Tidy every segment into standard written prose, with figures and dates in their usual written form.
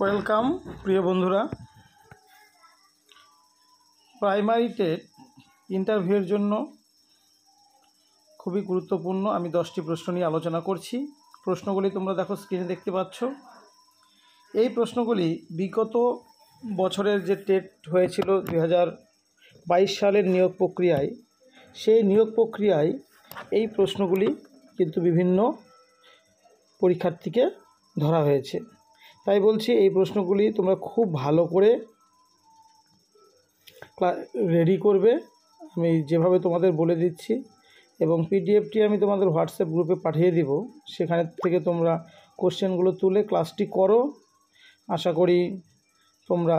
Welcome প্রিয় বন্ধুরা। Primary TET ইন্টারভিউয়ের জন্য খুবই গুরুত্বপূর্ণ আমি 10টি প্রশ্ন নিয়ে আলোচনা করছি। প্রশ্নগুলি তোমরা দেখো স্ক্রিনে দেখতে পাচ্ছ। এই প্রশ্নগুলি বিগত বছরের যে টেট হয়েছিল 2022 সালের নিয়োগ প্রক্রিয়ায়, সেই নিয়োগ প্রক্রিয়ায় এই প্রশ্নগুলি কিন্তু বিভিন্ন পরীক্ষার্থীকে ধরা হয়েছে। তাই বলছি এই প্রশ্নগুলি তোমরা খুব ভালো করে রেডি করবে, আমি যেভাবে তোমাদের বলে দিচ্ছি, এবং পিডিএফটি আমি তোমাদের হোয়াটসঅ্যাপ গ্রুপে পাঠিয়ে দিব। সেখানে থেকে তোমরা কোশ্চেনগুলো তুলে ক্লাসটি করো। আশা করি তোমরা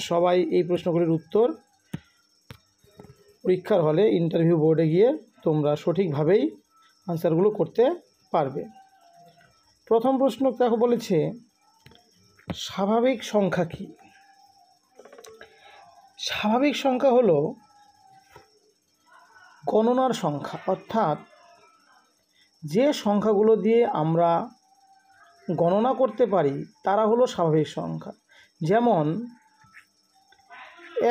সবাই এই প্রশ্নগুলির উত্তর পরীক্ষার হলে ইন্টারভিউ বোর্ডে গিয়ে তোমরা সঠিকভাবেই আনসারগুলো করতে পারবে। প্রথম প্রশ্ন দেখো বলেছে, স্বাভাবিক সংখ্যা কি? স্বাভাবিক সংখ্যা হলো গণনার সংখ্যা, অর্থাৎ যে সংখ্যাগুলো দিয়ে আমরা গণনা করতে পারি তারা হলো স্বাভাবিক সংখ্যা। যেমন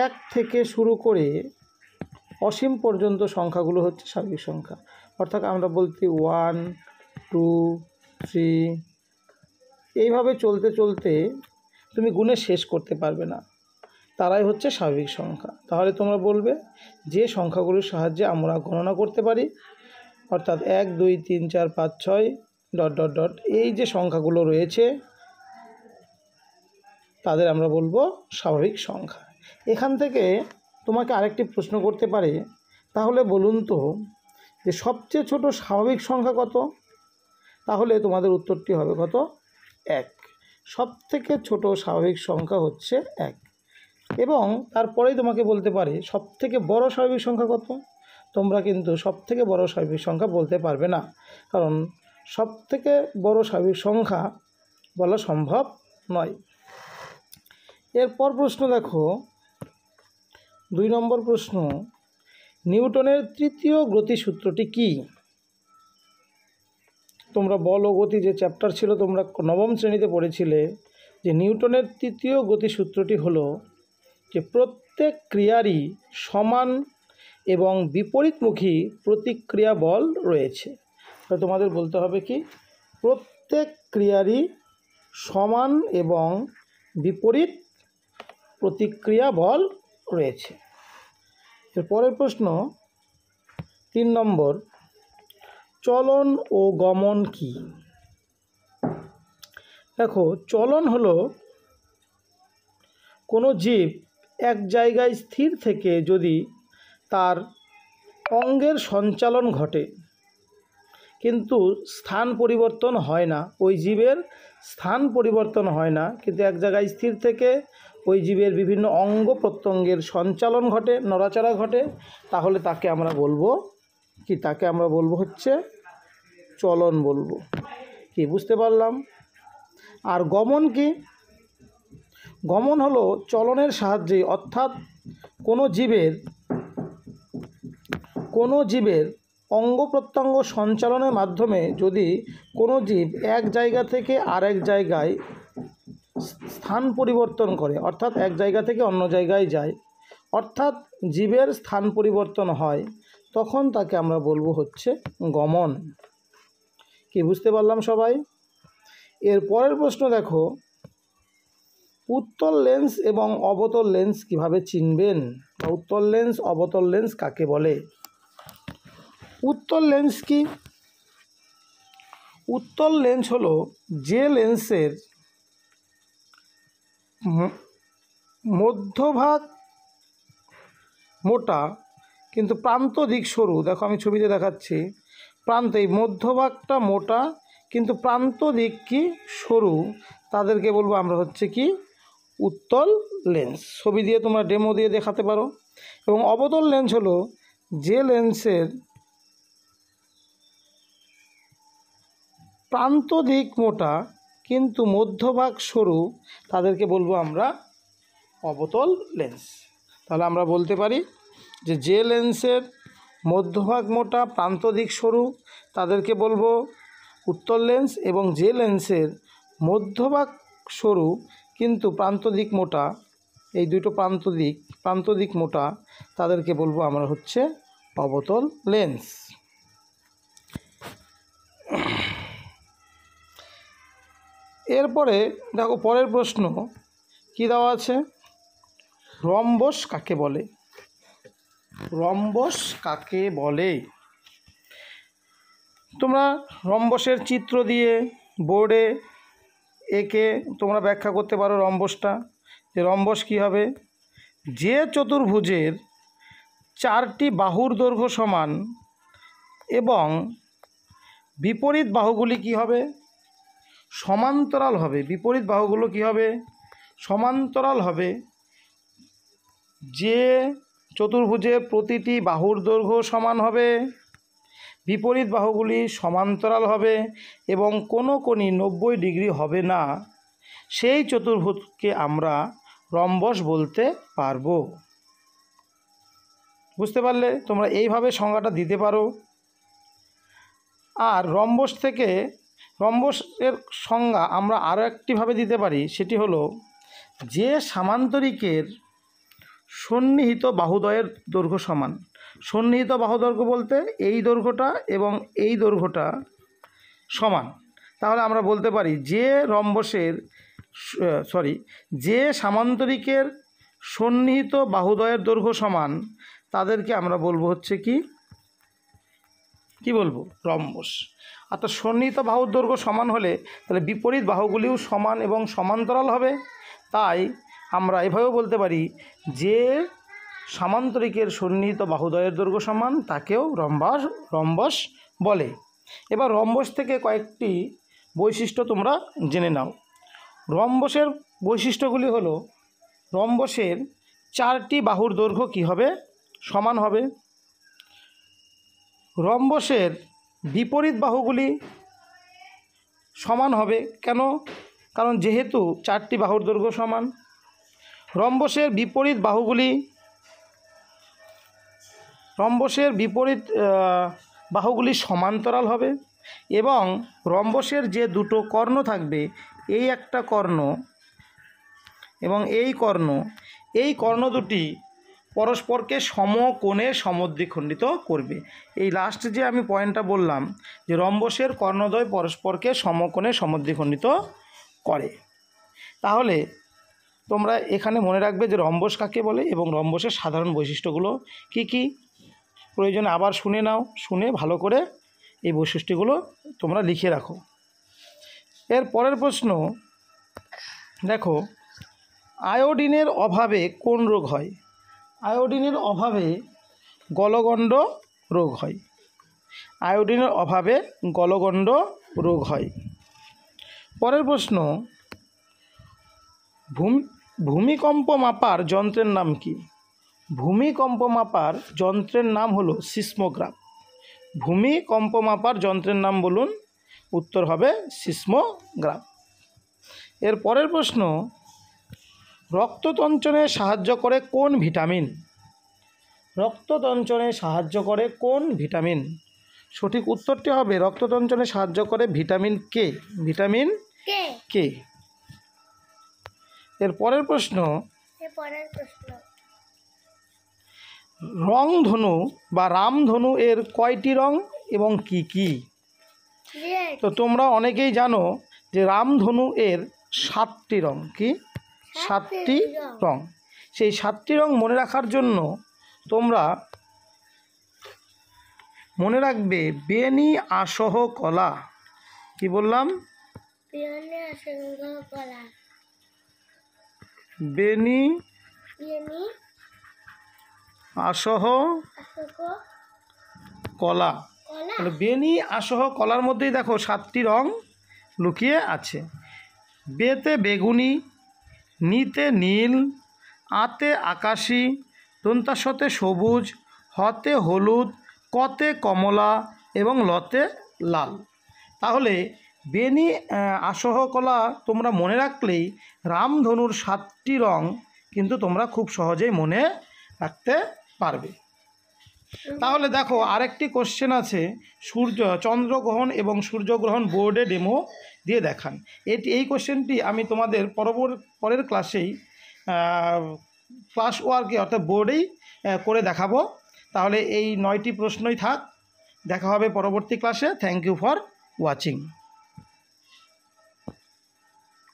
1 থেকে শুরু করে অসীম পর্যন্ত সংখ্যাগুলো হচ্ছে স্বাভাবিক সংখ্যা। অর্থাৎ আমরা বলতে 1, 2, 3 এইভাবে চলতে চলতে তুমি গুণে শেষ করতে পারবে না, তারাই হচ্ছে স্বাভাবিক সংখ্যা। তাহলে তোমরা বলবে যে সংখ্যাগুলোর সাহায্যে আমরা গণনা করতে পারি, অর্থাৎ 1, 2, 3, 4, 5, 6 ... এই যে সংখ্যাগুলো রয়েছে তাদের আমরা বলবো স্বাভাবিক সংখ্যা। এখান থেকে তোমাকে আরেকটি প্রশ্ন করতে পারে, তাহলে বলুন তো যে সবচেয়ে ছোট স্বাভাবিক সংখ্যা কত? তাহলে তোমাদের উত্তরটি হবে কত? 1। সবথেকে ছোট স্বাভাবিক সংখ্যা হচ্ছে 1। এবং তারপরেই তোমাকে বলতে পারে সবথেকে বড় স্বাভাবিক সংখ্যা কত? তোমরা কিন্তু সবথেকে বড় স্বাভাবিক সংখ্যা বলতে পারবে না, কারণ সবথেকে বড় স্বাভাবিক সংখ্যা বলা সম্ভব নয়। এরপর প্রশ্ন দেখো, 2 নম্বর প্রশ্ন, নিউটনের তৃতীয় গতিসূত্রটি কি? তোমরা বল ও গতি যে চ্যাপ্টার ছিল তোমরা নবম শ্রেণীতে পড়েছিলে, যে নিউটনের তৃতীয় গতিসূত্রটি হলো যে প্রত্যেক ক্রিয়ারই সমান এবং বিপরীতমুখী প্রতিক্রিয়া বল রয়েছে। তো তোমাদের বলতে হবে কি? প্রত্যেক ক্রিয়ারই সমান এবং বিপরীত প্রতিক্রিয়া বল রয়েছে। এর পরের প্রশ্ন 3 নম্বর, চলন ও গমন কি? দেখো, চলন হলো কোনো জীব এক জায়গায় স্থির থেকে যদি তার অঙ্গের সঞ্চালন ঘটে কিন্তু স্থান পরিবর্তন হয় না, ওই জীবের স্থান পরিবর্তন হয় না, কিন্তু এক জায়গায় স্থির থেকে ওই জীবের বিভিন্ন অঙ্গ প্রত্যঙ্গের সঞ্চালন ঘটে, নড়াচড়া ঘটে, তাহলে তাকে আমরা বলবো কি? তাকে আমরা বলবো হচ্ছে চলন বলবো। কি বুঝতে পারলাম? আর গমন কি? গমন হলো চলনের সাহায্যে, অর্থাৎ কোনো জীবের অঙ্গ প্রত্যঙ্গ সঞ্চালনের মাধ্যমে যদি কোনো জীব এক জায়গা থেকে আরেক জায়গায় স্থান পরিবর্তন করে, অর্থাৎ এক জায়গা থেকে অন্য জায়গায় যায়, অর্থাৎ জীবের স্থান পরিবর্তন হয়, তখন তাকে আমরা বলবো হচ্ছে গমন। কি বুঝতে পারলাম সবাই? এর পরের প্রশ্ন দেখো, উত্তল লেন্স এবং অবতল লেন্স কিভাবে চিনবেন? উত্তল লেন্স অবতল লেন্স কাকে বলে? উত্তল লেন্স কি? উত্তল লেন্স হলো যে লেন্সের মধ্যভাগ মোটা কিন্তু প্রান্ত দিক সরু। দেখো আমি ছবিতে দেখাচ্ছি, প্রান্ত, এই মধ্যভাগটা মোটা কিন্তু প্রান্ত দিক কি সরু, তাদেরকে বলবো আমরা হচ্ছে কি? উত্তল লেন্স। ছবি দিয়ে তোমরা ডেমো দিয়ে দেখাতে পারো। এবং অবতল লেন্স হলো যে লেন্সের প্রান্ত দিক মোটা কিন্তু মধ্যভাগ সরু, তাদেরকে বলবো আমরা অবতল লেন্স। তাহলে আমরা বলতে পারি যে লেন্সের মধ্যভাগ মোটা প্রান্ত দিক সরু তাদেরকে বলবো উত্তল লেন্স, এবং যে লেন্সের মধ্যভাগ সরু কিন্তু প্রান্তদিক মোটা, এই দুটো প্রান্তদিক মোটা, তাদেরকে বলবো আমরা হচ্ছে অবতল লেন্স। এরপরে দেখো পরের প্রশ্ন কি দেওয়া আছে, রম্বস কাকে বলে? রম্বস কাকে বলে? তোমরা রম্বসের চিত্র দিয়ে বোর্ডে এঁকে তোমরা ব্যাখ্যা করতে পারো রম্বসটা, যে রম্বস কী হবে, যে চতুর্ভুজের 4টি বাহুর দৈর্ঘ্য সমান এবং বিপরীত বাহুগুলি কি হবে, সমান্তরাল হবে। বিপরীত বাহুগুলো কি হবে, সমান্তরাল হবে। যে চতুর্ভুজের প্রতিটি বাহুর দৈর্ঘ্য সমান হবে, বিপরীত বাহুগুলি সমান্তরাল হবে এবং কোনো কোণই 90 ডিগ্রি হবে না, সেই চতুর্ভুজকে আমরা রম্বস বলতে পারবো। বুঝতে পারলে? তোমরা এইভাবে সংজ্ঞাটা দিতে পারো। আর রম্বসের সংজ্ঞা আমরা আরও একটিভাবে দিতে পারি, সেটি হলো যে সামান্তরিকের সন্নিহিত বাহুদ্বয়ের দৈর্ঘ্য সমান। সন্নিহিত বাহুদৈর্ঘ্য বলতে এই দৈর্ঘ্যটা এবং এই দৈর্ঘ্যটা সমান। তাহলে আমরা বলতে পারি যে সামান্তরিকের সন্নিহিত বাহুদ্বয়ের দৈর্ঘ্য সমান, তাদেরকে আমরা বলবো হচ্ছে কি বলবো, রম্বস। অর্থাৎ সন্নিহিত বাহুর দৈর্ঘ্য সমান হলে তাহলে বিপরীত বাহুগুলিও সমান এবং সমান্তরাল হবে। তাই আমরা এভাবেও বলতে পারি যে সামান্তরিকের সন্নিহিত বাহুদ্বয়ের দৈর্ঘ্য সমান, তাকেও রম্বস বলে। এবার রম্বস থেকে কয়েকটি বৈশিষ্ট্য তোমরা জেনে নাও। রম্বসের বৈশিষ্ট্যগুলি হলো, রম্বসের 4টি বাহুর দৈর্ঘ্য কী হবে, সমান হবে। রম্বসের বিপরীত বাহুগুলি সমান হবে। কেন? কারণ যেহেতু 4টি বাহুর দৈর্ঘ্য সমান। রম্বসের বিপরীত বাহুগুলি সমান্তরাল হবে এবং রম্বসের যে দুটো কর্ণ থাকবে, এই একটা কর্ণ এবং এই কর্ণ দুটি পরস্পরকে সমকোণে সমদ্বিখণ্ডিত করবে। এই লাস্ট যে আমি পয়েন্টটা বললাম, যে রম্বসের কর্ণদ্বয় পরস্পরকে সমকোণে সমদ্বিখণ্ডিত করে। তাহলে তোমরা এখানে মনে রাখবে যে রম্বস কাকে বলে এবং রম্বসের সাধারণ বৈশিষ্ট্যগুলো কি কি। প্রয়োজনে আবার শুনে নাও, শুনে ভালো করে এই বৈশিষ্ট্যগুলো তোমরা লিখে রাখো। এর পরের প্রশ্ন দেখো, আয়োডিনের অভাবে কোন রোগ হয়? আয়োডিনের অভাবে গলগণ্ড রোগ হয়। আয়োডিনের অভাবে গলগণ্ড রোগ হয়। পরের প্রশ্ন, ভূমিকম্প মাপার যন্ত্রের নাম কি? ভূমিকম্প মাপার যন্ত্রের নাম হলো সিসমোগ্রাফ। ভূমিকম্প মাপার যন্ত্রের নাম বলুন, উত্তর হবে সিসমোগ্রাফ। এর পরের প্রশ্ন, রক্ততঞ্চনে সাহায্য করে কোন ভিটামিন? রক্ততঞ্চনে সাহায্য করে কোন ভিটামিন? সঠিক উত্তরটি হবে রক্ততঞ্চনে সাহায্য করে ভিটামিন কে। Vitamin K. এর পরের প্রশ্ন, রংধনু বা রামধনু এর কয়টি রং এবং কি কি? তো তোমরা অনেকেই জানো যে রামধনু এর 7টি রং। কি? 7টি রং। সেই 7টি রং মনে রাখার জন্য তোমরা মনে রাখবে বেনি আসহ কলা। কি বললাম? বেনি আসহ কলা। বেনি আসহ কলার মধ্যেই দেখো 7টি রং লুকিয়ে আছে। বেতে বেগুনি, নিতে নীল, আতে আকাশি, দন্তাসতে সবুজ, হতে হলুদ, কতে কমলা এবং লতে লাল। তাহলে বেনি আসহ কলা তোমরা মনে রাখলেই রামধনুর 7টি রং কিন্তু তোমরা খুব সহজেই মনে রাখতে পারবে। তাহলে দেখো আরেকটি কোশ্চেন আছে, চন্দ্রগ্রহণ এবং সূর্যগ্রহণ বোর্ডে ডেমো দিয়ে দেখান। এই কোশ্চেনটি আমি তোমাদের পরের ক্লাসেই ক্লাস ওয়ার্কে অর্থাৎ বোর্ডেই করে দেখাবো। তাহলে এই 9টি প্রশ্নই থাক। দেখা হবে পরবর্তী ক্লাসে। Thank you for watching.